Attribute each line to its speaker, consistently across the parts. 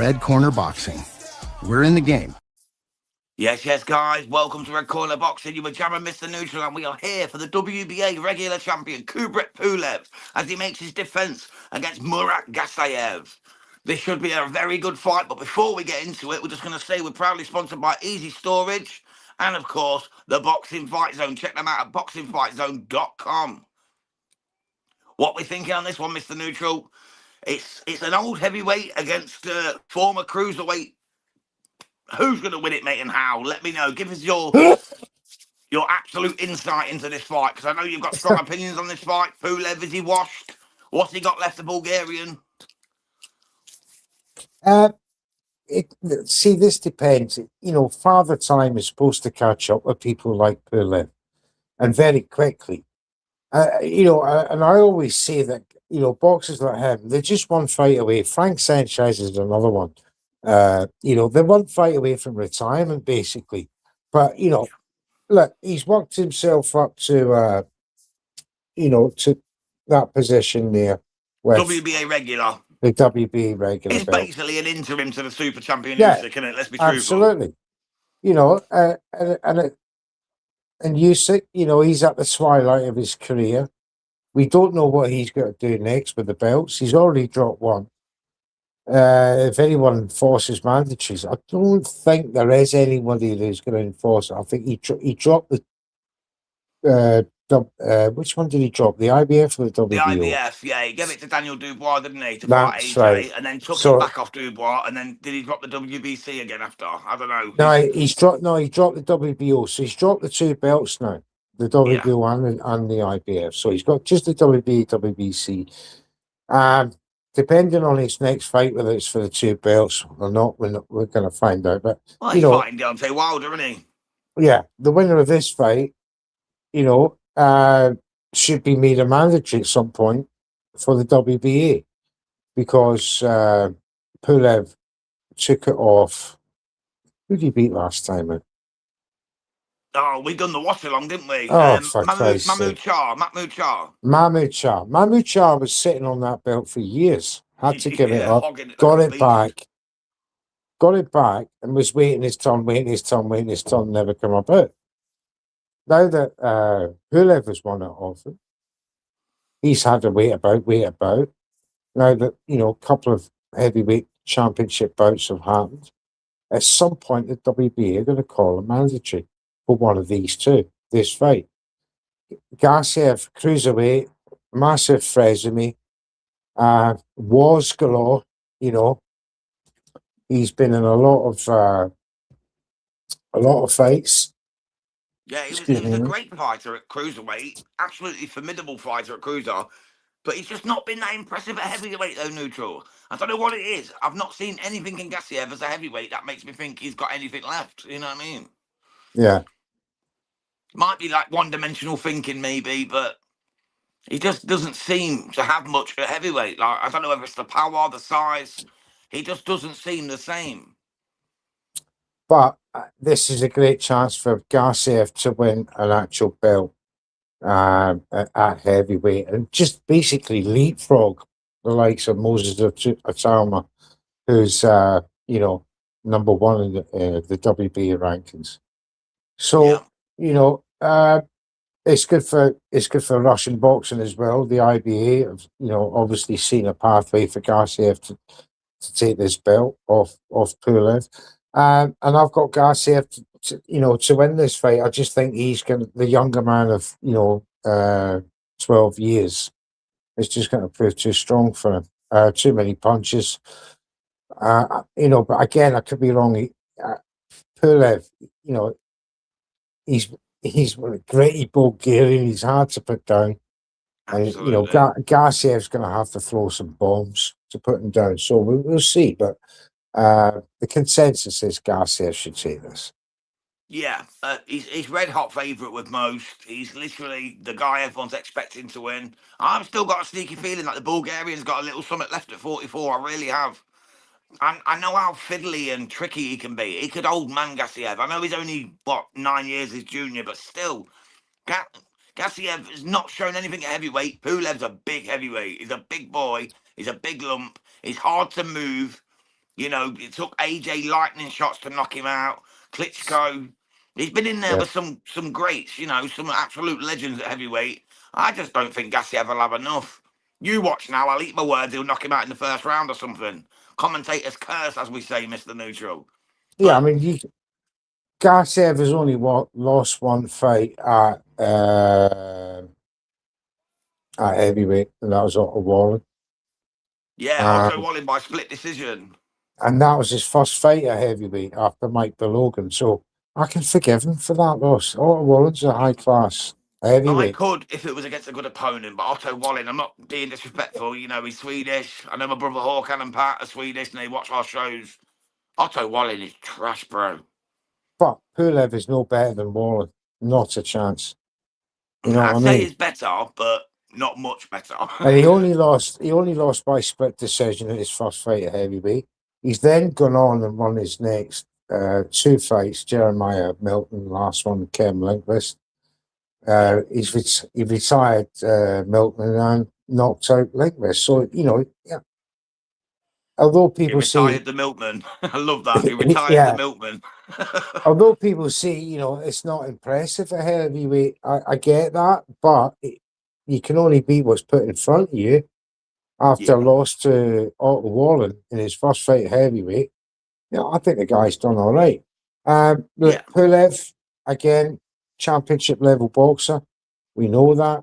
Speaker 1: Red Corner Boxing. We're in the game.
Speaker 2: Yes, guys. Welcome to Red Corner Boxing. You were jamming Mr. Neutral, and we are here for the WBA regular champion, Kubrat Pulev, as he makes his defense against Murat Gassiev. This should be a very good fight, but before we get into it, we're just going to say we're proudly sponsored by Easy Storage and, of course, the Boxing Fight Zone. Check them out at boxingfightzone.com. What we're thinking on this one, Mr. Neutral, it's an old heavyweight against former cruiserweight. Who's going to win it, mate, and how? Let me know. Give us your absolute insight into this fight, because I know you've got strong opinions on this fight. Pulev, is he washed? What's he got left, the Bulgarian?
Speaker 3: See, this depends. Father Time is supposed to catch up with people like Pulev, and very quickly. And I always say that, boxers like him, they're just one fight away. Frank Sanchez is another one. They're one fight away from retirement, basically. But, look, he's worked himself up to, to that position there. With
Speaker 2: WBA regular.
Speaker 3: The WBA regular.
Speaker 2: It's
Speaker 3: belt.
Speaker 2: basically an interim to the super champion Usyk, isn't it? Let's be truthful.
Speaker 3: Absolutely. And Usyk, he's at the twilight of his career. We don't know what he's going to do next with the belts. He's already dropped one. If anyone enforces mandatories, I don't think there is anybody who's going to enforce it. I think he dropped the which one did he drop? The IBF or the WBO?
Speaker 2: The IBF, yeah. He gave it to Daniel Dubois, didn't he, to
Speaker 3: That's
Speaker 2: fight AJ,
Speaker 3: right.
Speaker 2: and then took it back off Dubois, and then did he drop the WBC again after? I don't know.
Speaker 3: He dropped the WBO, so he's dropped the two belts now, the WBO and the IBF. So he's got just the WBA, WBC. Depending on his next fight, whether it's for the two belts or not, we're going to find out. But
Speaker 2: he's fighting Deontay Wilder, isn't he?
Speaker 3: Yeah, the winner of this fight, should be made a mandatory at some point for the WBA, because Pulev took it off. Who did he beat last time?
Speaker 2: Oh, we done the Watchalong, didn't we?
Speaker 3: Oh, for Christ's
Speaker 2: Mahmoud
Speaker 3: sake.
Speaker 2: Mahmoud
Speaker 3: Shah. Mahmoud Shah was sitting on that belt for years. Had to give it up. Got it back. And was waiting his turn, never come about. Now that Pulev has won it off him, he's had to wait about. Now that, a couple of heavyweight championship bouts have happened, at some point the WBA are going to call a mandatory for one of these two, this fight. Gassiev, cruiserweight, massive resume, wars galore, he's been in a lot of fights.
Speaker 2: Yeah, he was a great fighter at cruiserweight, absolutely formidable fighter at cruiser, but he's just not been that impressive at heavyweight, though, Neutral. I don't know what it is. I've not seen anything in Gassiev as a heavyweight that makes me think he's got anything left. You know what I mean?
Speaker 3: Yeah.
Speaker 2: Might be like one-dimensional thinking, maybe, but he just doesn't seem to have much at heavyweight. Like, I don't know whether it's the power, the size. He just doesn't seem the same.
Speaker 3: But this is a great chance for Gassiev to win an actual belt at heavyweight and just basically leapfrog the likes of Moses Atama, who's number one in the WBA rankings. So it's good for Russian boxing as well. The IBA have obviously seen a pathway for Gassiev to take this belt off Pulev. And I've got Gassiev to win this fight. I just think he's the younger man of 12 years. It's just going to prove too strong for him. Too many punches. But again, I could be wrong. Pulev, he's a great Bulgarian. He's hard to put down.
Speaker 2: Absolutely.
Speaker 3: And Gassiev's going to have to throw some bombs to put him down. So we'll see. But the consensus is Gassiev should take this.
Speaker 2: Yeah, he's red hot favourite with most. He's literally the guy everyone's expecting to win. I've still got a sneaky feeling that the Bulgarian's got a little something left at 44. I really have. I know how fiddly and tricky he can be. He could old man Gassiev. I know he's only, 9 years his junior, but still, Gassiev has not shown anything at heavyweight. Pulev's a big heavyweight. He's a big boy. He's a big lump. He's hard to move. You know, it took AJ lightning shots to knock him out. Klitschko, he's been in there
Speaker 3: Yeah.
Speaker 2: with some greats, you know, some absolute legends at heavyweight. I just don't think Gassiev will have enough. You watch now, I'll eat my words, he'll knock him out in the first round or something. Commentators curse, as we say, Mr. Neutral.
Speaker 3: Yeah, I
Speaker 2: But
Speaker 3: mean, Gassiev has only lost one fight at heavyweight, and that was Otto Warren.
Speaker 2: yeah, Otto
Speaker 3: Um,
Speaker 2: Wallin by split decision.
Speaker 3: and that was his first fight at heavyweight after Mike Logan. So I can forgive him for that loss. Otto Warren's a high class
Speaker 2: I
Speaker 3: heavyweight.
Speaker 2: could if it was against a good opponent, but Otto Wallin, I'm not being disrespectful, you know, he's Swedish. I know my brother Håkan and Pat are Swedish and they watch our shows. Otto Wallin is trash, bro.
Speaker 3: But Pulev is no better than Warren. Not a chance. You know
Speaker 2: I'd
Speaker 3: what I
Speaker 2: say
Speaker 3: mean?
Speaker 2: he's better, but not much better.
Speaker 3: And he only lost by split decision in his first fight at heavyweight. He's then gone on and won his next two fights, Jeremiah Milton, last one, Kem Lindqvist. He retired Milton and knocked out Lindqvist. So, you know, yeah, although
Speaker 2: He
Speaker 3: people say,
Speaker 2: retired the milkman. I love that. He retired the
Speaker 3: yeah,
Speaker 2: milkman.
Speaker 3: although people say, you know, it's not impressive at heavyweight, I get that, but you can only beat what's put in front of you. After
Speaker 2: Yeah.
Speaker 3: a loss to Otto Warren in his first fight at heavyweight, yeah, I think the guy's done all right.
Speaker 2: Yeah.
Speaker 3: Pulev, again, championship level boxer. We know that.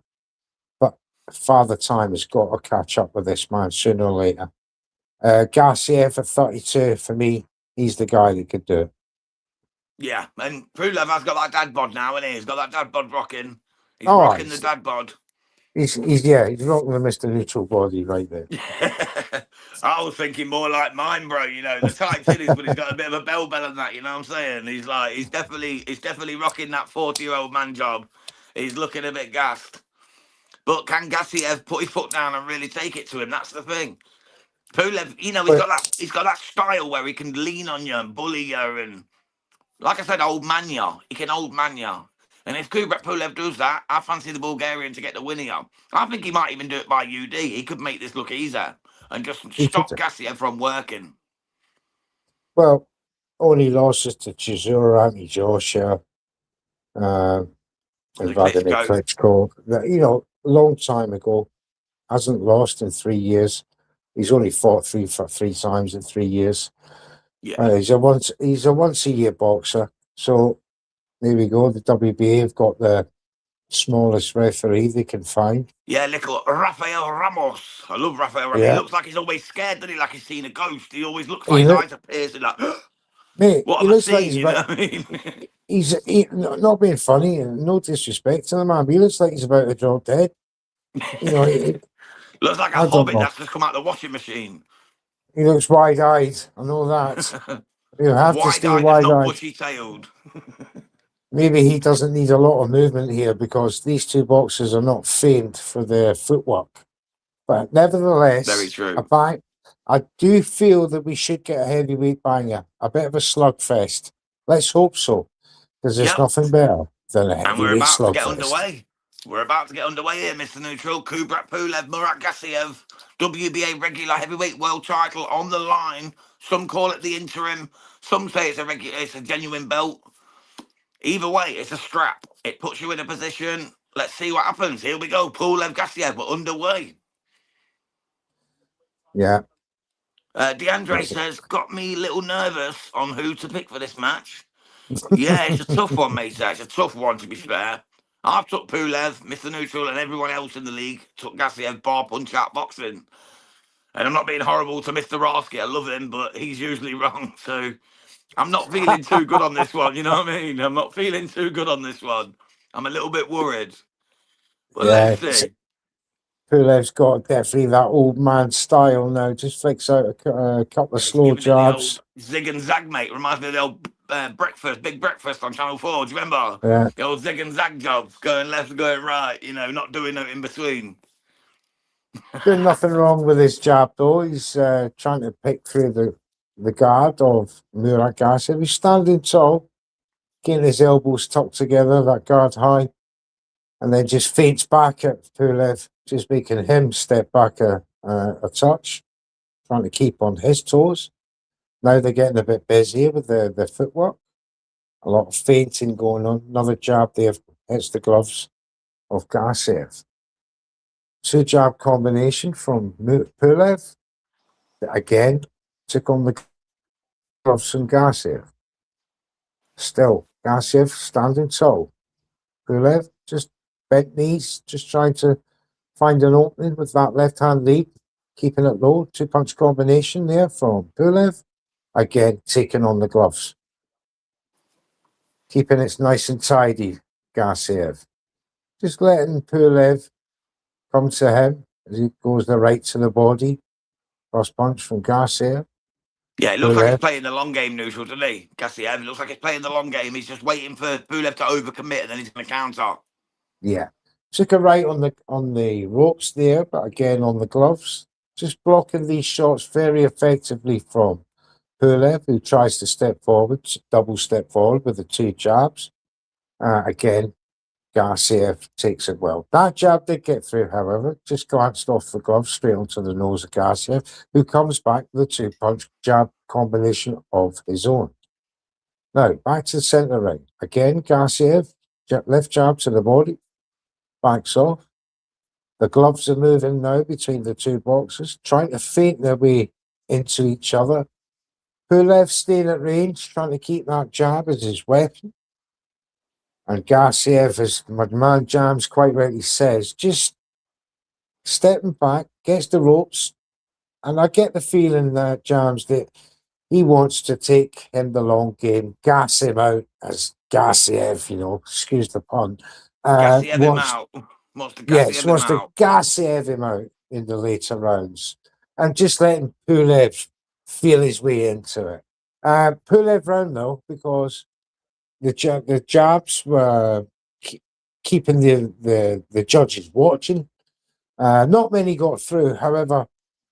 Speaker 3: But Father Time has got to catch up with this man sooner or later. Gassiev at 32, for me, he's the guy that could do it.
Speaker 2: Yeah. And Pulev has got that dad bod now, and he's got that dad bod rocking. He's
Speaker 3: Oh,
Speaker 2: rocking the dad bod.
Speaker 3: he's rocking the Mr. Neutral body right there.
Speaker 2: I was thinking more like mine, bro. You know, the tight titties, but he's got a bit of a bell on that. You know what I'm saying? He's definitely rocking that 40-year-old man job. He's looking a bit gassed. But can Gassiev put his foot down and really take it to him? That's the thing. Pulev, you know,
Speaker 3: But
Speaker 2: he's got that style where he can lean on you and bully you, and like I said, old man you. He can old man you. And if Kubrat Pulev does that, I fancy the Bulgarian to get the win here. I think he might even do it by UD. He could make this look easier and just
Speaker 3: he could,
Speaker 2: stop Gassiev from working.
Speaker 3: well, only losses to Chisora, Anthony Joshua, and Vladimir Klitschko. You know, a long time ago, hasn't lost in 3 years. He's only fought three times in 3 years.
Speaker 2: Yeah.
Speaker 3: He's a once a year boxer. So there we go. The WBA have got the smallest referee they can find.
Speaker 2: Yeah, little Rafael Ramos. I love Rafael Ramos.
Speaker 3: Yeah.
Speaker 2: He looks like he's always scared, doesn't he? Like he's seen a ghost. He always looks like his eyes are piercing, like,
Speaker 3: mate,
Speaker 2: what
Speaker 3: he
Speaker 2: have I
Speaker 3: looks like
Speaker 2: seen?
Speaker 3: he's
Speaker 2: You know what I mean?
Speaker 3: he's not being funny and no disrespect to the man, but he looks like he's about to drop dead. You know,
Speaker 2: looks like a
Speaker 3: I don't
Speaker 2: hobbit
Speaker 3: know.
Speaker 2: that's just come out of the washing machine.
Speaker 3: He looks wide-eyed. I know that. You have to stay
Speaker 2: Wide-eyed, not
Speaker 3: wide-eyed.
Speaker 2: bushy-tailed.
Speaker 3: Maybe he doesn't need a lot of movement here because these two boxers are not famed for their footwork. But nevertheless,
Speaker 2: Very true.
Speaker 3: I do feel that we should get a heavyweight banger, a bit of a slugfest. Let's hope so, because there's nothing better than a heavyweight
Speaker 2: and we're about
Speaker 3: slugfest.
Speaker 2: to get underway. We're about to get underway here, Mr. Neutral. Kubrat Pulev, Murat Gassiev, WBA regular heavyweight world title on the line. Some call it the interim. Some say it's a genuine belt. Either way, it's a strap. It puts you in a position. Let's see what happens. Here we go. Pulev Gassiev, we're underway.
Speaker 3: Yeah.
Speaker 2: DeAndre says, got me a little nervous on who to pick for this match. Yeah, it's a tough one, mate. It's a tough one, to be fair. I've took Pulev, Mr. Neutral, and everyone else in the league took Gassiev bar punch out boxing. And I'm not being horrible to Mr. Rasky. I love him, but he's usually wrong. So I'm not feeling too good on this one. You know what I mean? I'm not feeling too good on this one. I'm a little bit worried. But let's see.
Speaker 3: Pulev's got definitely that old man style now. Just flicks out a couple of slow jabs.
Speaker 2: Zig and zag, mate. Reminds me of the old big breakfast on Channel 4. Do you remember?
Speaker 3: Yeah.
Speaker 2: The old zig and zag jobs, going left, going right, you know, not doing no in between.
Speaker 3: Doing nothing wrong with his jab, though. He's trying to pick through the guard of Murat Gassiev. He's standing tall, getting his elbows tucked together, that guard high, and then just feints back at Pulev, just making him step back a touch, trying to keep on his toes. Now they're getting a bit busier with the footwork. A lot of feinting going on. Another jab there hits the gloves of Gassiev. Two jab combination from Pulev. Again, took on the gloves from Gassiev. Still, Gassiev standing tall. Pulev just bent knees, just trying to find an opening with that left-hand lead, keeping it low. Two-punch combination there from Pulev. Again, taking on the gloves. Keeping it nice and tidy, Gassiev. Just letting Pulev come to him as he goes the right to the body. Cross punch from Gassiev.
Speaker 2: Yeah, it looks like he's playing the long game, Neutral, doesn't he? Gassiev, it looks like he's playing the long game. He's just waiting for Pulev to overcommit and then he's going to counter.
Speaker 3: Yeah. Took a right on the ropes there, but again on the gloves. Just blocking these shots very effectively from Pulev, who tries to step forward, double step forward with the two jabs. Again, Gassiev takes it well. That jab did get through, however, just glanced off the glove straight onto the nose of Gassiev, who comes back with a two-punch jab combination of his own. Now, back to the centre ring. Again, Gassiev, left jab to the body, backs off. The gloves are moving now between the two boxers, trying to feint their way into each other. Pulev staying at range, trying to keep that jab as his weapon. And Gassiev, as my man Jams quite rightly says, just stepping back, gets the ropes. And I get the feeling that Jams, that he wants to take him the long game, gas him out, as Gassiev, excuse the pun.
Speaker 2: Gassiev him out. Wants to
Speaker 3: Gassiev him out in the later rounds. And just letting Pulev feel his way into it. Pulev round, though, because the jabs were keeping the judges watching. Not many got through. However,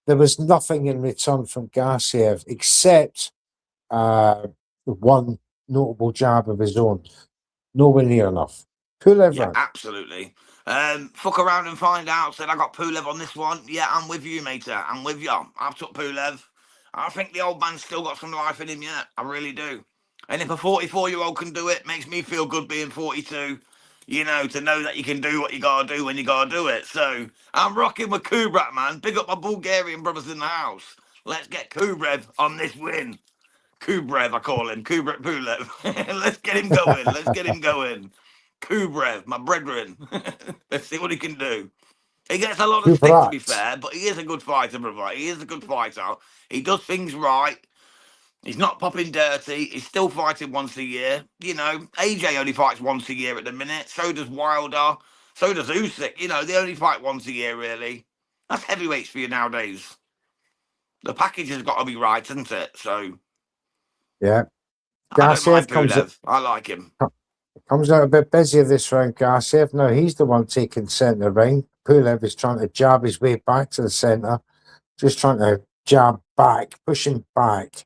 Speaker 3: there was nothing in return from Gassiev except one notable jab of his own. Nowhere near enough. Pulev round.
Speaker 2: Absolutely. Fuck around and find out. Said I got Pulev on this one. Yeah, I'm with you, mate. I'm with you. I've took Pulev. I think the old man's still got some life in him yet. I really do. And if a 44-year-old can do it, makes me feel good being 42. To know that you can do what you gotta do when you gotta do it. So I'm rocking with Kubrat, man. Big up my Bulgarian brothers in the house. Let's get Kubrev on this win. Kubrev, I call him. Kubrat Pulev. Let's get him going. Let's get him going. Kubrev, my brethren. Let's see what he can do. He gets a lot of stick, to be fair, but he is a good fighter, brother. He is a good fighter. He does things right. He's not popping dirty. He's still fighting once a year. AJ only fights once a year at the minute. So does Wilder. So does Usyk. They only fight once a year, really. That's heavyweights for you nowadays. The package has got to be right, hasn't it? So,
Speaker 3: yeah.
Speaker 2: Gassiev I like him.
Speaker 3: Comes out a bit busier this round, Gassiev. Now he's the one taking centre ring. Pulev is trying to jab his way back to the centre. Just trying to jab back, pushing back.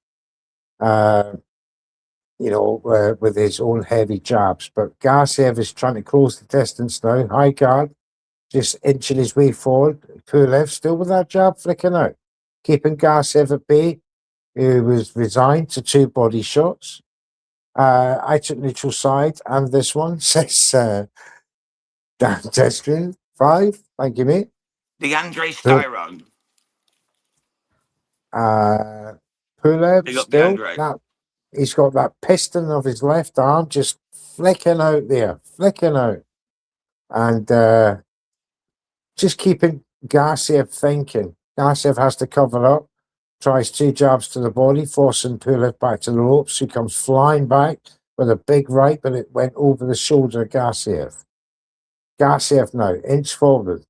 Speaker 3: With his own heavy jabs. But Gassiev is trying to close the distance now. High guard, just inching his way forward. Pulev still with that jab flicking out. Keeping Gassiev at bay, who was resigned to two body shots. I took neutral side, and this one says Dan Testrian 5. Thank you, mate.
Speaker 2: The Andre Styron.
Speaker 3: Pulev still. That, he's got that piston of his left arm just flicking out there, and just keeping Gassiev thinking. Gassiev has to cover up. Tries two jabs to the body, forcing Pulev back to the ropes. He comes flying back with a big right, but it went over the shoulder of Gassiev. Gassiev now, inch forward.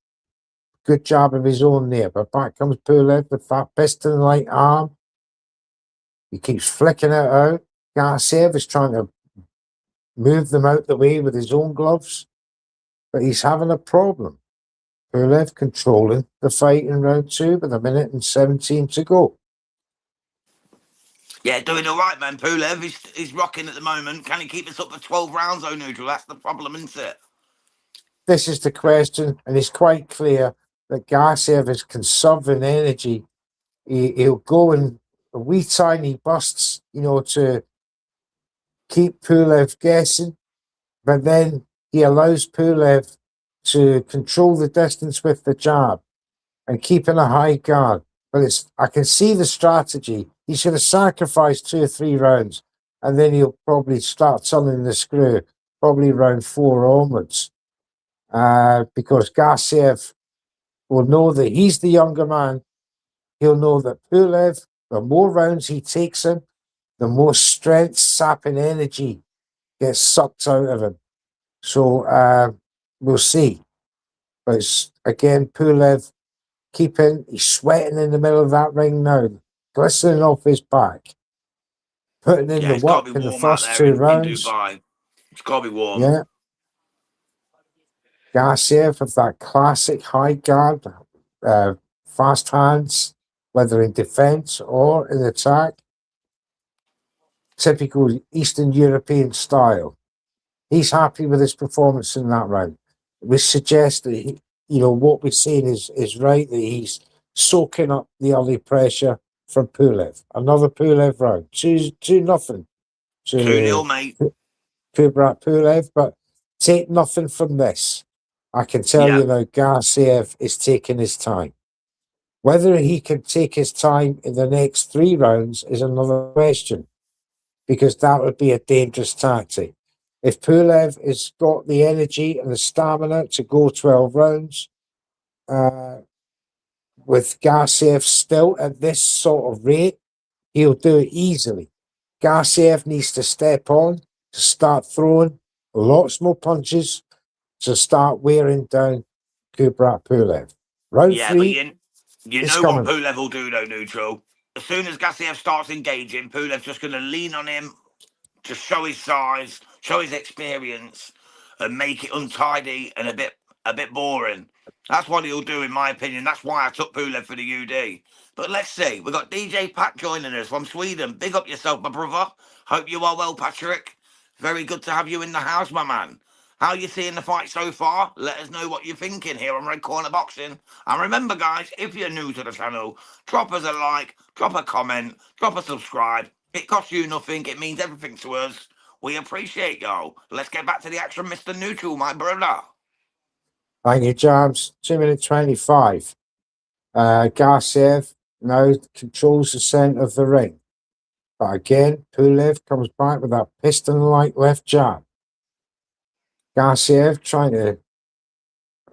Speaker 3: Good jab of his own there, but back comes Pulev with that piston-like arm. He keeps flicking it out. Gassiev is trying to move them out the way with his own gloves, but he's having a problem. Pulev controlling the fight in round 2 with 1:17 to go.
Speaker 2: Yeah, doing all right, man. Pulev, he's rocking at the moment. Can he keep this up for 12 rounds, though, Neutral? That's the problem, isn't it?
Speaker 3: This is the question, and it's quite clear that Gassiev is conserving energy. He'll go and wee tiny busts, to keep Pulev guessing, but then he allows Pulev to control the distance with the jab and keeping a high guard. But I can see the strategy. He's going to sacrifice 2 or 3 rounds, and then he'll probably start turning the screw, probably round 4 onwards, because Gassiev will know that he's the younger man. He'll know that Pulev, the more rounds he takes him, the more strength, sapping energy gets sucked out of him. So we'll see. But again, Pulev he's sweating in the middle of that ring now, glistening off his back, putting in the
Speaker 2: it's got
Speaker 3: work
Speaker 2: to be
Speaker 3: in the
Speaker 2: warm out
Speaker 3: first
Speaker 2: there
Speaker 3: 2
Speaker 2: in
Speaker 3: rounds.
Speaker 2: Dubai. It's got to be warm.
Speaker 3: Yeah. Gassiev with that classic high guard, fast hands, whether in defense or in attack. Typical Eastern European style. He's happy with his performance in that round. We suggest that what we're seeing is right, that he's soaking up the early pressure from Pulev. Another Pulev round. 2-0
Speaker 2: 2-0,
Speaker 3: to
Speaker 2: mate.
Speaker 3: Kubrat Pulev, but take nothing from this. I can tell
Speaker 2: Yeah.
Speaker 3: you now, Gassiev is taking his time. Whether he can take his time in the next 3 rounds is another question, because that would be a dangerous tactic. If Pulev has got the energy and the stamina to go 12 rounds, with Gassiev still at this sort of rate, he'll do it easily. Gassiev needs to step on, to start throwing lots more punches, to start wearing down Kubrat Pulev. Round
Speaker 2: Yeah, but
Speaker 3: 3
Speaker 2: you
Speaker 3: is
Speaker 2: know what
Speaker 3: coming.
Speaker 2: Pulev will do, though, Neutral? As soon as Gassiev starts engaging, Pulev's just going to lean on him, to show his size, show his experience, and make it untidy and a bit boring. That's what he'll do, in my opinion. That's why I took Pulev for the UD. But let's see. We've got DJ Pat joining us from Sweden. Big up yourself, my brother. Hope you are well, Patrick. Very good to have you in the house, my man. How are you seeing the fight so far? Let us know what you're thinking here on Red Corner Boxing. And remember, guys, if you're new to the channel, drop us a like, drop a comment, drop a subscribe. It costs you nothing. It means everything to us. We appreciate y'all. Let's get back to the action, Mr. Neutral, my brother.
Speaker 3: Thank you, James. 2:25. Gassiev now controls the centre of the ring. But again, Pulev comes back with that piston-like left jab. Gassiev trying to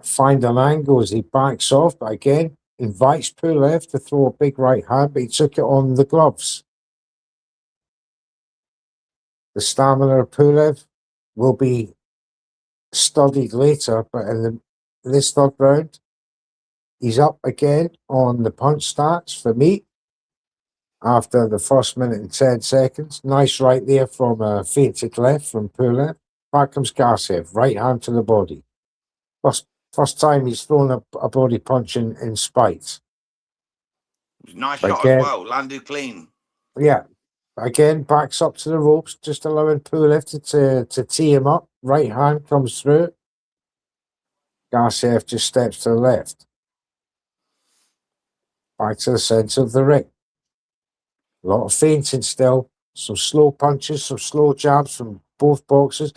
Speaker 3: find an angle as he backs off, but again, invites Pulev to throw a big right hand, but he took it on the gloves. The stamina of Pulev will be studied later, but in this 3rd round, he's up again on the punch stats for me after the first minute and 10 seconds. Nice right there from a feinted left from Pulev. Back comes Gassiev, right hand to the body. First time he's thrown a body punch in spite.
Speaker 2: Nice shot as well. Landed clean.
Speaker 3: Yeah. Again, backs up to the ropes, just allowing Pulev to tee him up. Right hand comes through. Gassiev just steps to the left. Back to the centre of the ring. A lot of feinting still. Some slow punches, some slow jabs from both boxers.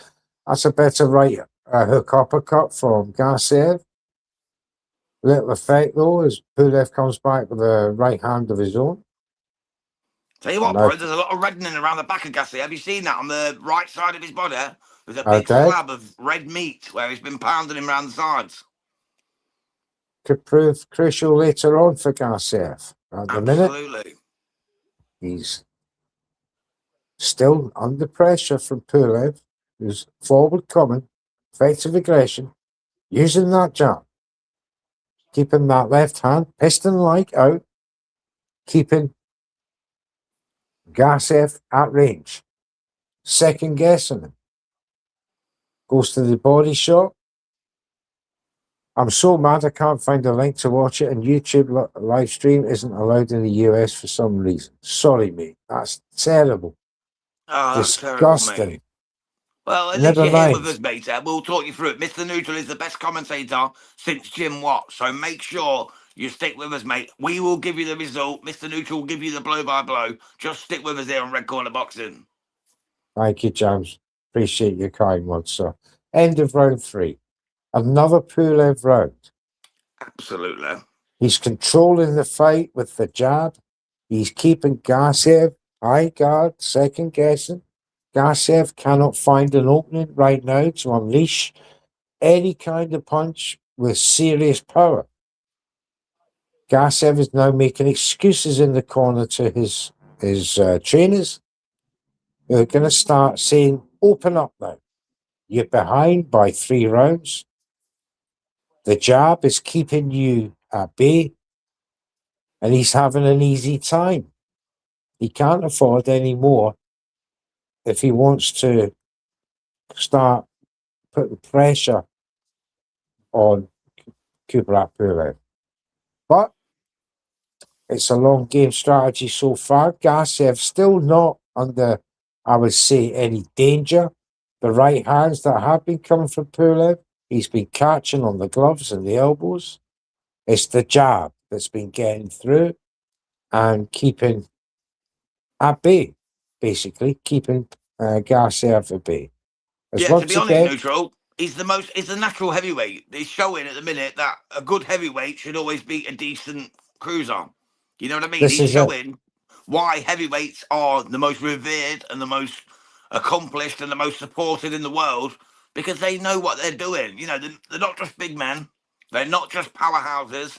Speaker 3: That's a better right hook uppercut from Gassiev. Little effect though as Pulev comes back with a right hand of his own.
Speaker 2: Tell you what, bro, there's a lot of reddening around the back of Gassiev. Have you seen that on the right side of his body? There's a big slab of red meat where he's been pounding him around the sides.
Speaker 3: Could prove crucial later on for Gassiev. At the
Speaker 2: Absolutely.
Speaker 3: minute, he's still under pressure from Pulev, who's forward coming, effective aggression, using that jab, keeping that left hand piston-like out, keeping Gassiev at range, second guessing him. Goes to the body shot. I'm so mad I can't find a link to watch it, and YouTube live stream isn't allowed in the US for some reason. Sorry, mate. That's terrible.
Speaker 2: Oh, that's
Speaker 3: disgusting.
Speaker 2: Terrible, mate. Well, at
Speaker 3: Never
Speaker 2: least you're
Speaker 3: mind.
Speaker 2: here with us, mate. We'll talk you through it. Mr. Neutral is the best commentator since Jim Watt, so make sure You stick with us, mate. We will give you the result. Mr. Neutral will give you the blow-by-blow. Just stick with us here on Red Corner Boxing.
Speaker 3: Thank you, James. Appreciate your kind words, sir. End of round 3. Another Pulev round.
Speaker 2: Absolutely.
Speaker 3: He's controlling the fight with the jab. He's keeping Gassiev high guard, second guessing. Gassiev cannot find an opening right now to unleash any kind of punch with serious power. Gassiev is now making excuses in the corner to his trainers. They're going to start saying, open up now. You're behind by 3 rounds. The jab is keeping you at bay, and he's having an easy time. He can't afford any more if he wants to start putting pressure on Kubrat Pulev. But it's a long game strategy so far. Gassiev still not under, I would say, any danger. The right hands that have been coming from Pulev, he's been catching on the gloves and the elbows. It's the jab that's been getting through and keeping at bay, basically, keeping Gassiev at bay. As
Speaker 2: Yeah, to be
Speaker 3: once
Speaker 2: honest,
Speaker 3: again,
Speaker 2: Neutral, he's the natural heavyweight. He's showing at the minute that a good heavyweight should always beat a decent cruiser. You know what I mean?
Speaker 3: this
Speaker 2: He's
Speaker 3: is it.
Speaker 2: showing why heavyweights are the most revered and the most accomplished and the most supported in the world, because they know what they're doing. You know, they're not just big men. They're not just powerhouses.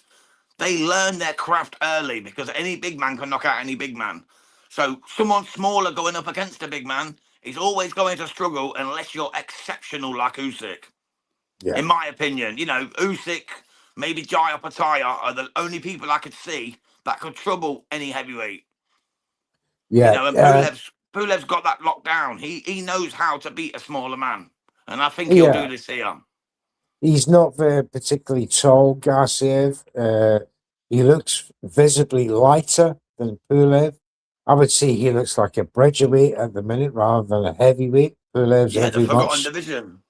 Speaker 2: They learn their craft early, because any big man can knock out any big man. So someone smaller going up against a big man is always going to struggle unless you're exceptional like Usyk.
Speaker 3: Yeah.
Speaker 2: In my opinion, you know, Usyk, maybe Jai Opataya are the only people I could see that could trouble any heavyweight.
Speaker 3: Yeah.
Speaker 2: You know, and Pulev's got that locked down. He knows how to beat a smaller man, and I think he'll do this here.
Speaker 3: He's not very particularly tall, Gassiev. He looks visibly lighter than Pulev. I would say he looks like a bridgerweight at the minute rather than a heavyweight.
Speaker 2: The forgotten division.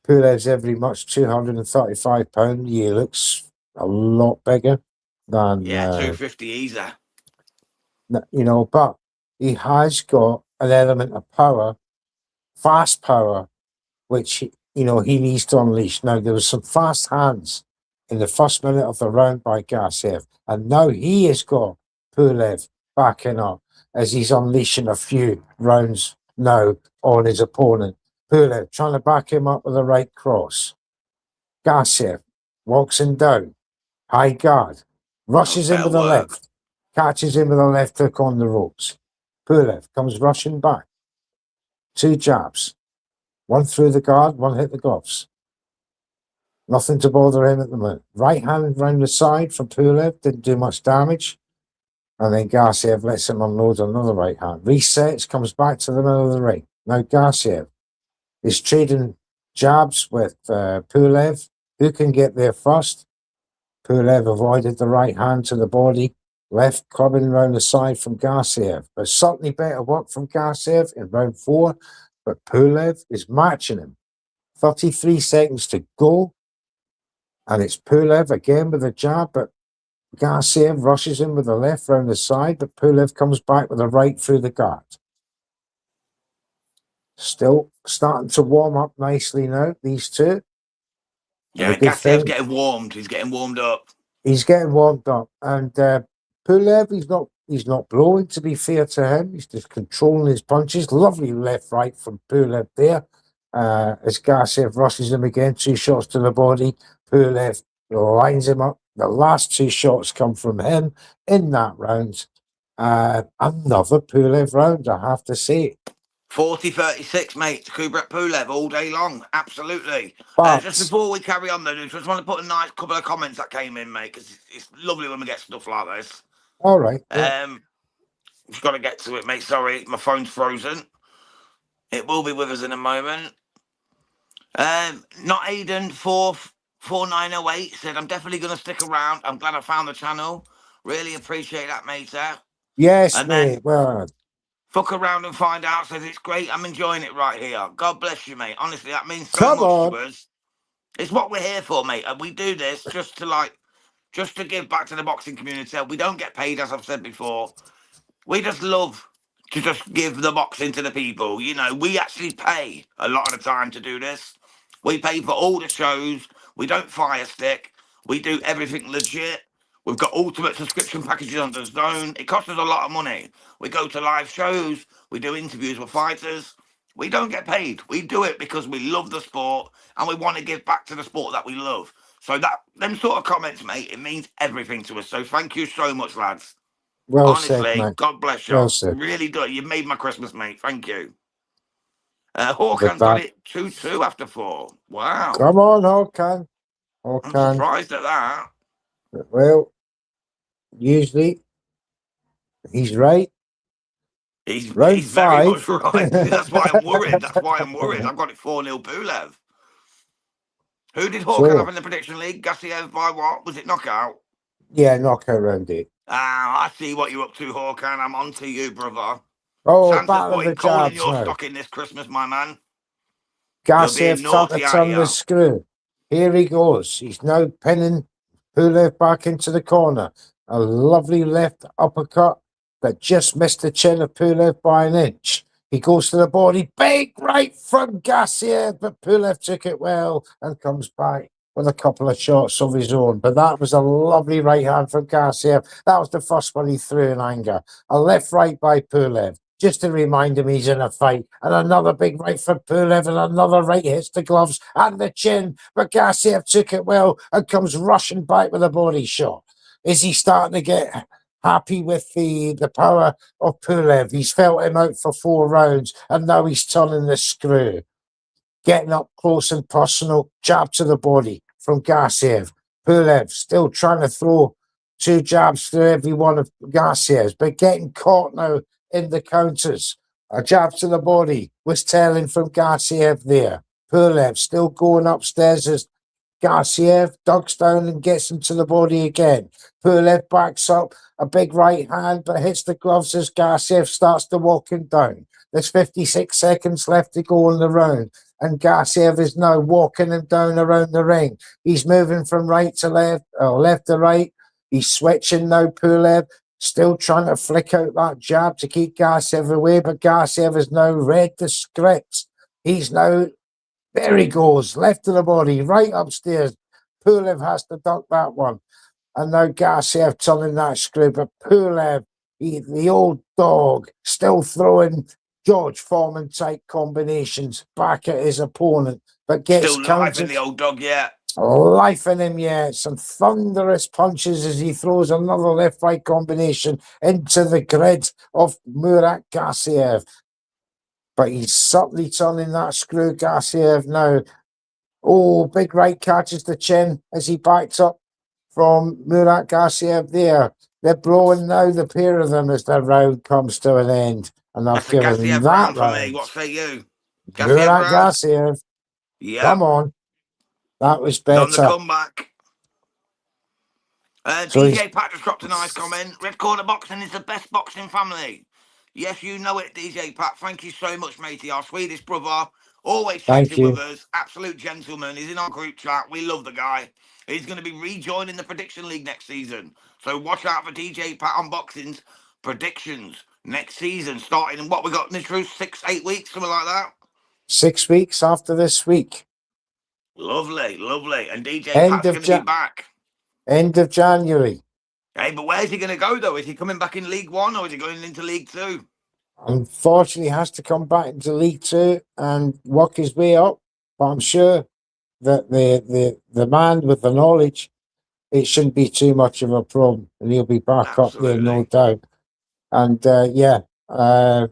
Speaker 3: Pulev's every much 235 pounds. He looks a lot bigger than
Speaker 2: 250 easy.
Speaker 3: You know, but he has got an element of power, fast power, which he needs to unleash. Now, there was some fast hands in the first minute of the round by Gassiev, and now he has got Pulev backing up as he's unleashing a few rounds now on his opponent. Pulev trying to back him up with the right cross. Gassiev walks him down, high guard, rushes him with the left, catches him with a left hook on the ropes. Pulev comes rushing back. 2 jabs. One through the guard, one hit the gloves. Nothing to bother him at the moment. Right hand round the side from Pulev, didn't do much damage. And then Gassiev lets him unload another right hand. Resets, comes back to the middle of the ring. Now Gassiev is trading jabs with Pulev. Who can get there first? Pulev avoided the right hand to the body. Left clubbing round the side from Gassiev. But certainly better work from Gassiev in round 4. But Pulev is matching him. 33 seconds to go. And it's Pulev again with a jab, but Gassiev rushes him with the left round the side, but Pulev comes back with a right through the guard. Still starting to warm up nicely now, these two.
Speaker 2: Yeah, Gassiev's getting warmed. He's getting warmed up.
Speaker 3: He's getting warmed up. And Pulev, he's not blowing, to be fair to him. He's just controlling his punches. Lovely left-right from Pulev there. As Gassiev rushes him again, 2 shots to the body. Pulev lines him up. The last 2 shots come from him in that round. Another Pulev round, I have to say.
Speaker 2: 40-36, mate. Kubrat Pulev all day long. Absolutely. Just before we carry on, though, I just want to put a nice couple of comments that came in, mate, because it's lovely when we get stuff like this.
Speaker 3: All right.
Speaker 2: Just got to get to it, mate. Sorry, my phone's frozen. It will be with us in a moment. Not Aiden 4908 said, I'm definitely going to stick around. I'm glad I found the channel. Really appreciate that, mate.
Speaker 3: Yes,
Speaker 2: and
Speaker 3: mate. Well,
Speaker 2: fuck around and find out. Says it's great. I'm enjoying it right here. God bless you, mate. Honestly, that means so much to us. It's what we're here for, mate. And we do this just to just to give back to the boxing community. We don't get paid, as I've said before. We just love to just give the boxing to the people. You know, we actually pay a lot of the time to do this. We pay for all the shows. We don't fire stick. We do everything legit. We've got ultimate subscription packages on the Zone. It costs us a lot of money. We go to live shows. We do interviews with fighters. We don't get paid. We do it because we love the sport and we want to give back to the sport that we love. So that them sort of comments, mate, it means everything to us. So thank you so much, lads.
Speaker 3: Well said,
Speaker 2: Honestly,
Speaker 3: mate.
Speaker 2: God bless you.
Speaker 3: Well said.
Speaker 2: Really do. You made my Christmas, mate. Thank you.
Speaker 3: With
Speaker 2: Hawkins got
Speaker 3: that,
Speaker 2: it 2-2 after 4. Wow.
Speaker 3: come on, Håkan.
Speaker 2: I'm
Speaker 3: Håkan.
Speaker 2: surprised at that.
Speaker 3: Well, usually he's right.
Speaker 2: He's
Speaker 3: Round
Speaker 2: very
Speaker 3: 5.
Speaker 2: much right. That's why I'm worried. That's why I'm worried. I've got it 4-0 Pulev. Who did Hawken have in the prediction league? Gassiev by what? Was it knockout?
Speaker 3: Yeah, knockout round 8.
Speaker 2: Ah, I see what you're up to, Hawken. I'm on to you, brother.
Speaker 3: Oh,
Speaker 2: Santa's
Speaker 3: battle of
Speaker 2: putting
Speaker 3: the
Speaker 2: coal in
Speaker 3: jabs
Speaker 2: your
Speaker 3: now.
Speaker 2: stocking this Christmas, my man.
Speaker 3: Gassiev
Speaker 2: naughty
Speaker 3: to
Speaker 2: out
Speaker 3: turn
Speaker 2: here.
Speaker 3: the screw. Here he goes. He's now pinning Pulev back into the corner. A lovely left uppercut that just missed the chin of Pulev by an inch. He goes to the body. Big right from Gassiev, but Pulev took it well and comes back with a couple of shots of his own. But that was a lovely right hand from Gassiev. That was the first one he threw in anger. A left right by Pulev, just to remind him he's in a fight. And another big right from Pulev, and another right hits the gloves and the chin. But Gassiev took it well and comes rushing back with a body shot. Is he starting to get happy with the power of Pulev? He's felt him out for 4 rounds, and now he's turning the screw. Getting up close and personal, jab to the body from Gassiev. Pulev still trying to throw 2 jabs through every one of Gassiev's, but getting caught now in the counters. A jab to the body was telling from Gassiev there. Pulev still going upstairs as Gassiev ducks down and gets him to the body again. Pulev backs up a big right hand, but hits the gloves as Gassiev starts to walk him down. There's 56 seconds left to go in the round, and Gassiev is now walking him down around the ring. He's moving from right to left, or left to right. He's switching now, Pulev, still trying to flick out that jab to keep Gassiev away, but Gassiev has now read the script. He's now, there he goes, left to the body, right upstairs. Pulev has to duck that one. And now Gassiev turning that screw, but Pulev, the old dog, still throwing George Foreman type combinations back at his opponent, but gets
Speaker 2: still live in the old dog, yeah.
Speaker 3: Life in him, yeah. Some thunderous punches as he throws another left-right combination into the grid of Murat Gassiev. But he's subtly turning that screw, Gassiev, now. Oh, big right catches the chin as he backs up from Murat Gassiev there. They're blowing now, the pair of them, as the round comes to an end. And I've given
Speaker 2: Gassiev
Speaker 3: that
Speaker 2: round for me. What say you?
Speaker 3: Murat Gassiev.
Speaker 2: Yeah.
Speaker 3: Come on. That was better.
Speaker 2: On the comeback. DJ Pat just dropped a nice comment. Red Corner Boxing is the best boxing family. Yes, you know it, DJ Pat. Thank you so much, matey. Our Swedish brother. Always chatting with us. Absolute gentleman. He's in our group chat. We love the guy. He's going to be rejoining the Prediction League next season. So watch out for DJ Pat Unboxing's predictions next season. Starting in what we got, Nitro, 6-8 weeks, something like that.
Speaker 3: 6 weeks after this week.
Speaker 2: Lovely, lovely. And DJ Pat's going to be back.
Speaker 3: End of January.
Speaker 2: Hey, but where's he going to go, though? Is he coming back in League One or is he going into League Two?
Speaker 3: Unfortunately, he has to come back into League Two and work his way up. But I'm sure that the man with the knowledge, it shouldn't be too much of a problem. And he'll be back up there, no doubt. And, the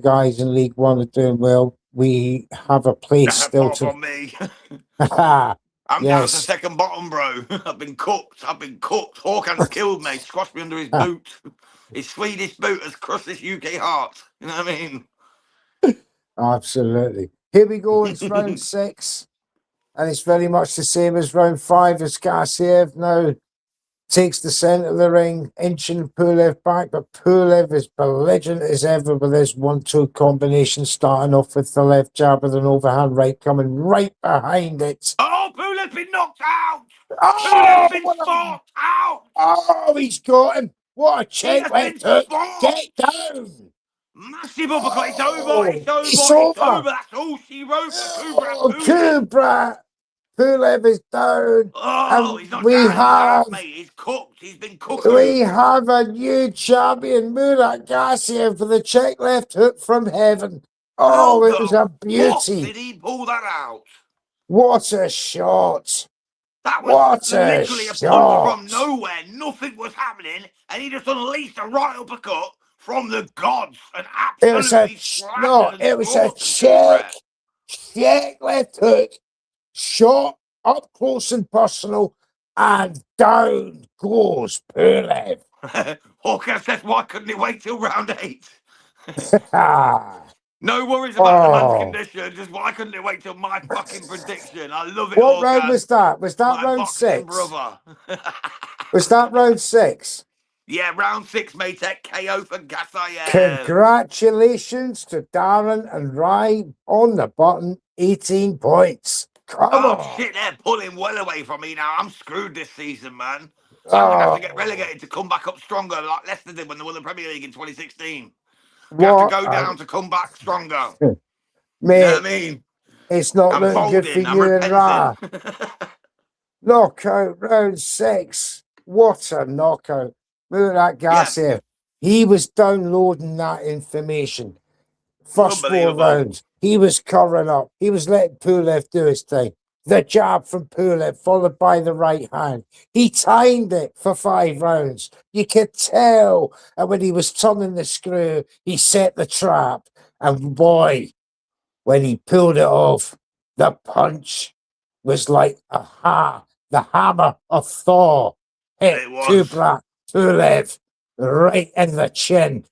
Speaker 3: guys in League One are doing well. We have a place still to...
Speaker 2: Apart from me. I'm down to second bottom, bro. I've been cooked. Hawkins killed me. Squashed me under his boot. His Swedish boot has crushed this UK heart. You know what I mean?
Speaker 3: Absolutely. Here we go. It's round 6. And it's very much the same as round 5 as Gassiev now takes the centre of the ring, inching Pulev back, but Pulev is belligerent as ever with his 1-2 combination, starting off with the left jab with an overhand right coming right behind it.
Speaker 2: Oh! Oh, Pulev's been knocked out.
Speaker 3: Oh,
Speaker 2: Pulev's been spot out.
Speaker 3: oh, he's got him. What a
Speaker 2: He
Speaker 3: check
Speaker 2: has been
Speaker 3: left hook.
Speaker 2: spot.
Speaker 3: Get down.
Speaker 2: Massive uppercut. It's over.
Speaker 3: Oh,
Speaker 2: It's over.
Speaker 3: it's
Speaker 2: It's
Speaker 3: over.
Speaker 2: over. That's all she wrote for Kubrat
Speaker 3: Oh,
Speaker 2: Pulev.
Speaker 3: Kubrat Pulev is down.
Speaker 2: Oh,
Speaker 3: And
Speaker 2: he's not
Speaker 3: we
Speaker 2: down. He's out,
Speaker 3: have
Speaker 2: mate. He's cooked. He's been
Speaker 3: we
Speaker 2: cuckooed.
Speaker 3: have a new champion, Murat Gassiev, for the check left hook from heaven.
Speaker 2: How
Speaker 3: Oh, it was a
Speaker 2: the fuck
Speaker 3: beauty.
Speaker 2: did he pull that out?
Speaker 3: What a shot.
Speaker 2: That was
Speaker 3: What a
Speaker 2: literally a punch from
Speaker 3: shot.
Speaker 2: nowhere. Nothing was happening, and he just unleashed a right uppercut from the gods and
Speaker 3: It was
Speaker 2: absolutely slattered and
Speaker 3: it was a
Speaker 2: slaughtered Kubrat.
Speaker 3: check left hook, shot up close and personal, and down goes Pulev.
Speaker 2: Hawker says, why couldn't he wait till round 8?
Speaker 3: Ah,
Speaker 2: No worries about the man's
Speaker 3: oh.
Speaker 2: condition. Just why couldn't he wait till my fucking prediction? I love it,
Speaker 3: What round
Speaker 2: Hawker.
Speaker 3: was that? Was that
Speaker 2: My
Speaker 3: round
Speaker 2: boxing
Speaker 3: 6?
Speaker 2: brother.
Speaker 3: Was that round 6?
Speaker 2: Yeah, round 6, mate. KO for Gassiev.
Speaker 3: Congratulations to Darren and Rai on the button. 18 points. Come
Speaker 2: Oh,
Speaker 3: on.
Speaker 2: shit, they're pulling well away from me now. I'm screwed this season, man. I'm going to have to get relegated to come back up stronger, like Leicester did when they won the Premier League in 2016. You have to go down to come back stronger.
Speaker 3: Mate,
Speaker 2: You know what I mean?
Speaker 3: it's not
Speaker 2: I'm
Speaker 3: looking good for
Speaker 2: folding. I'm
Speaker 3: you and Ra.
Speaker 2: repenting.
Speaker 3: Knockout round 6. What a knockout. Murat
Speaker 2: Yeah.
Speaker 3: Gassiev. He was downloading that information. First 4
Speaker 2: Unbelievable.
Speaker 3: rounds. He was covering up. He was letting Pulev do his thing. The jab from Pulev, followed by the right hand. He timed it for 5 rounds. You could tell. And when he was turning the screw, he set the trap. And boy, when he pulled it off, the punch was like the hammer of Thor hit
Speaker 2: It was.
Speaker 3: Kubrat Pulev right in the chin.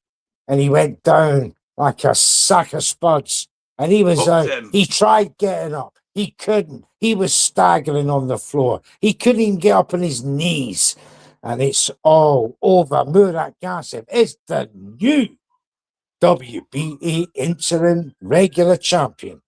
Speaker 3: And he went down like a sack of spuds. And he was
Speaker 2: Hooked
Speaker 3: out.
Speaker 2: him.
Speaker 3: He tried getting up. He couldn't. He was staggering on the floor. He couldn't even get up on his knees. And it's all over. Murat Gassiev is the new WBA interim regular champion.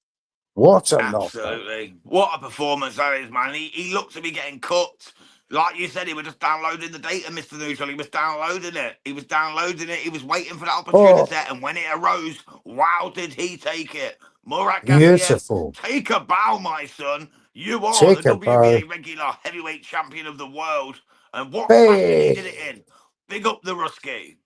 Speaker 3: What a knockout.
Speaker 2: Absolutely. What a performance that is, man. He looked to be getting cooked. Like you said, he was just downloading the data, Mr. Neutral. He was downloading it. He was downloading it. He was waiting for that opportunity. And when it arose, wow, did he take it. Murat Gassiev,
Speaker 3: Beautiful.
Speaker 2: take a bow, my son. You are
Speaker 3: Take
Speaker 2: the
Speaker 3: a
Speaker 2: WBA
Speaker 3: bow.
Speaker 2: regular heavyweight champion of the world. And what fashion he did it in. Big up the Rusky.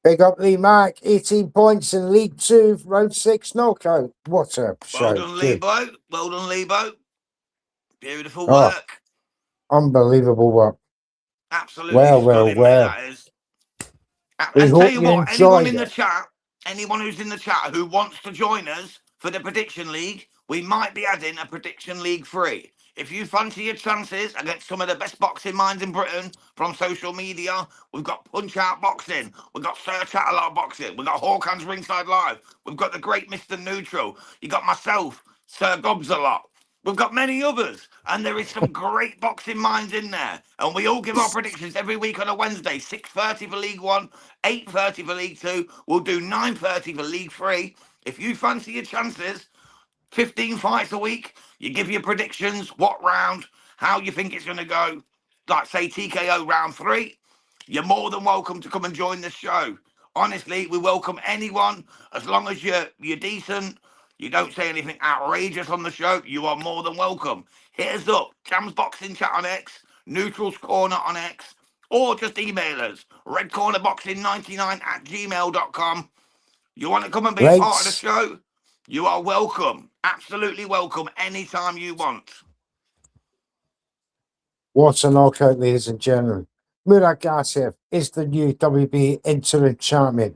Speaker 3: Big up Lee Mack, 18 points in League 2, round 6 knockout. What a show.
Speaker 2: Well done, Lebo. Well done, Lebo. Beautiful
Speaker 3: Oh,
Speaker 2: work.
Speaker 3: unbelievable work.
Speaker 2: Absolutely
Speaker 3: Well,
Speaker 2: stunning, mate, that is.
Speaker 3: We
Speaker 2: And
Speaker 3: hope
Speaker 2: tell you
Speaker 3: you
Speaker 2: what, anyone in
Speaker 3: enjoyed
Speaker 2: the
Speaker 3: it.
Speaker 2: chat, anyone who's in the chat who wants to join us for the Prediction League, we might be adding a Prediction League 3. If you fancy your chances against some of the best boxing minds in Britain from social media, we've got Punch Out Boxing, we've got Sir Chatterlot Boxing, we've got Hawkins Ringside Live, we've got the great Mr. Neutral, you got myself, Sir Gobsalot. We've got many others, and there is some great boxing minds in there. And we all give our predictions every week on a Wednesday, 6:30 for League 1, 8:30 for League 2. We'll do 9:30 for League 3. If you fancy your chances, 15 fights a week, you give your predictions, what round, how you think it's going to go. Like, say, TKO round 3, you're more than welcome to come and join the show. Honestly, we welcome anyone, as long as you're decent. You don't say anything outrageous on the show, you are more than welcome. Hit us up, Jams Boxing Chat on X, Neutrals Corner on X, or just email us, redcornerboxing99@gmail.com. You want to come and be a part of the show? You are welcome, absolutely welcome, anytime you want.
Speaker 3: What a knockout, ladies and gentlemen. Murat Gassiev is the new WBA interim champion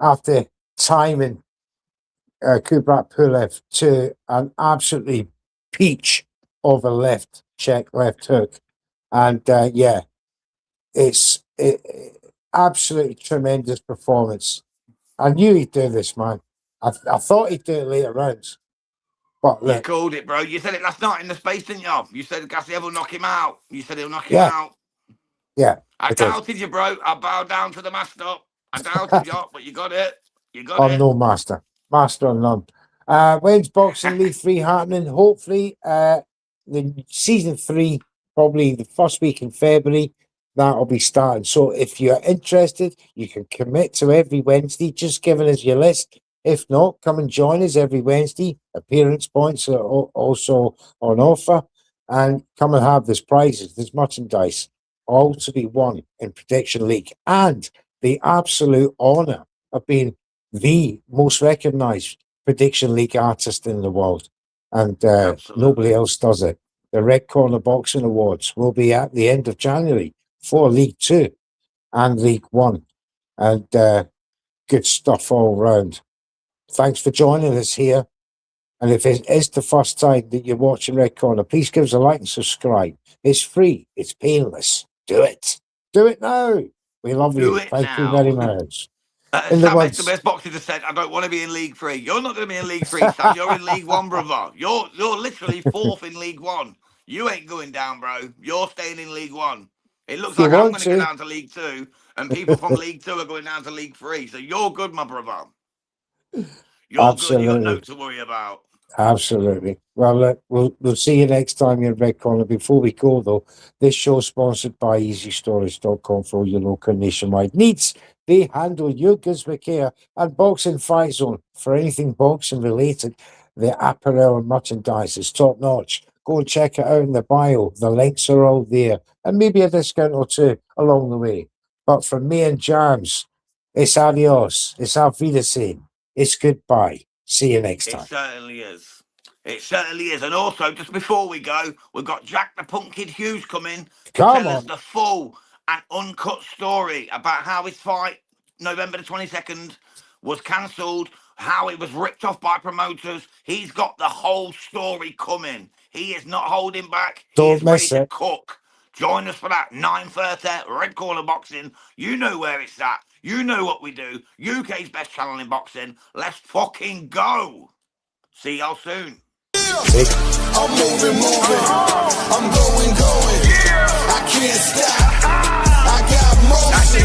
Speaker 3: after timing Kubrat Pulev to an absolutely peach of a left hook. And it's absolutely tremendous performance. I knew he'd do this, man. I thought he'd do it later rounds. But look,
Speaker 2: you called it, bro. You said it last night in the space, didn't you? You said Gassiev will knock him out. You said he'll knock him out.
Speaker 3: Yeah.
Speaker 2: I doubted you, bro. I bowed down to the master. I doubted you, but you got it. You got it.
Speaker 3: No master. Master and none. When's Boxing League 3 happening? Hopefully the season 3, probably the first week in February, that'll be starting. So if you're interested, you can commit to every Wednesday, just giving us your list. If not, come and join us every Wednesday. Appearance points are also on offer. And come and have this prizes, this merchandise, all to be won in Prediction League. And the absolute honour of being the most recognised Prediction League artist in the world. And nobody else does it. The Red Corner Boxing Awards will be at the end of January for League 2 and League 1. And good stuff all round. Thanks for joining us here. And if it is the first time that you're watching Red Corner, please give us a like and subscribe. It's free. It's painless. Do it. Do it now. We love you. Thank you very much.
Speaker 2: Sam, it's the best boxer just said, I don't want to be in League 3. You're not going to be in League 3, Sam. You're in League 1, brother. You're literally 4th in League 1. You ain't going down, bro. You're staying in League 1. It looks like I'm going to go down to League 2, and people from League 2 are going down to League 3. So you're good, my brother. You're
Speaker 3: Absolutely.
Speaker 2: good. You got no to worry about.
Speaker 3: Absolutely. Well, we'll see you next time in Red Corner. Before we go, though, this show is sponsored by EasyStorage.com for all your local nationwide needs. They handle your goods with care, and Boxing Fight Zone for anything boxing related. The apparel and merchandise is top notch. Go and check it out in the bio. The links are all there, and maybe a discount or two along the way. But from me and Jams, it's adios, it's auf Wiedersehen, it's goodbye. See you next time.
Speaker 2: It certainly is. It certainly is. And also, just before we go, we've got Jack the Punkid Hughes coming to tell us the full and uncut story about how his fight, November the 22nd, was cancelled, how it was ripped off by promoters. He's got the whole story coming. He is not holding back.
Speaker 3: Don't miss it.
Speaker 2: Cook. Join us for that 9:30 Red Corner Boxing. You know where it's at. You know what we do. UK's best channel in boxing. Let's fucking go. See y'all soon.
Speaker 4: I'm moving. I'm going. I can't stop. I got motion.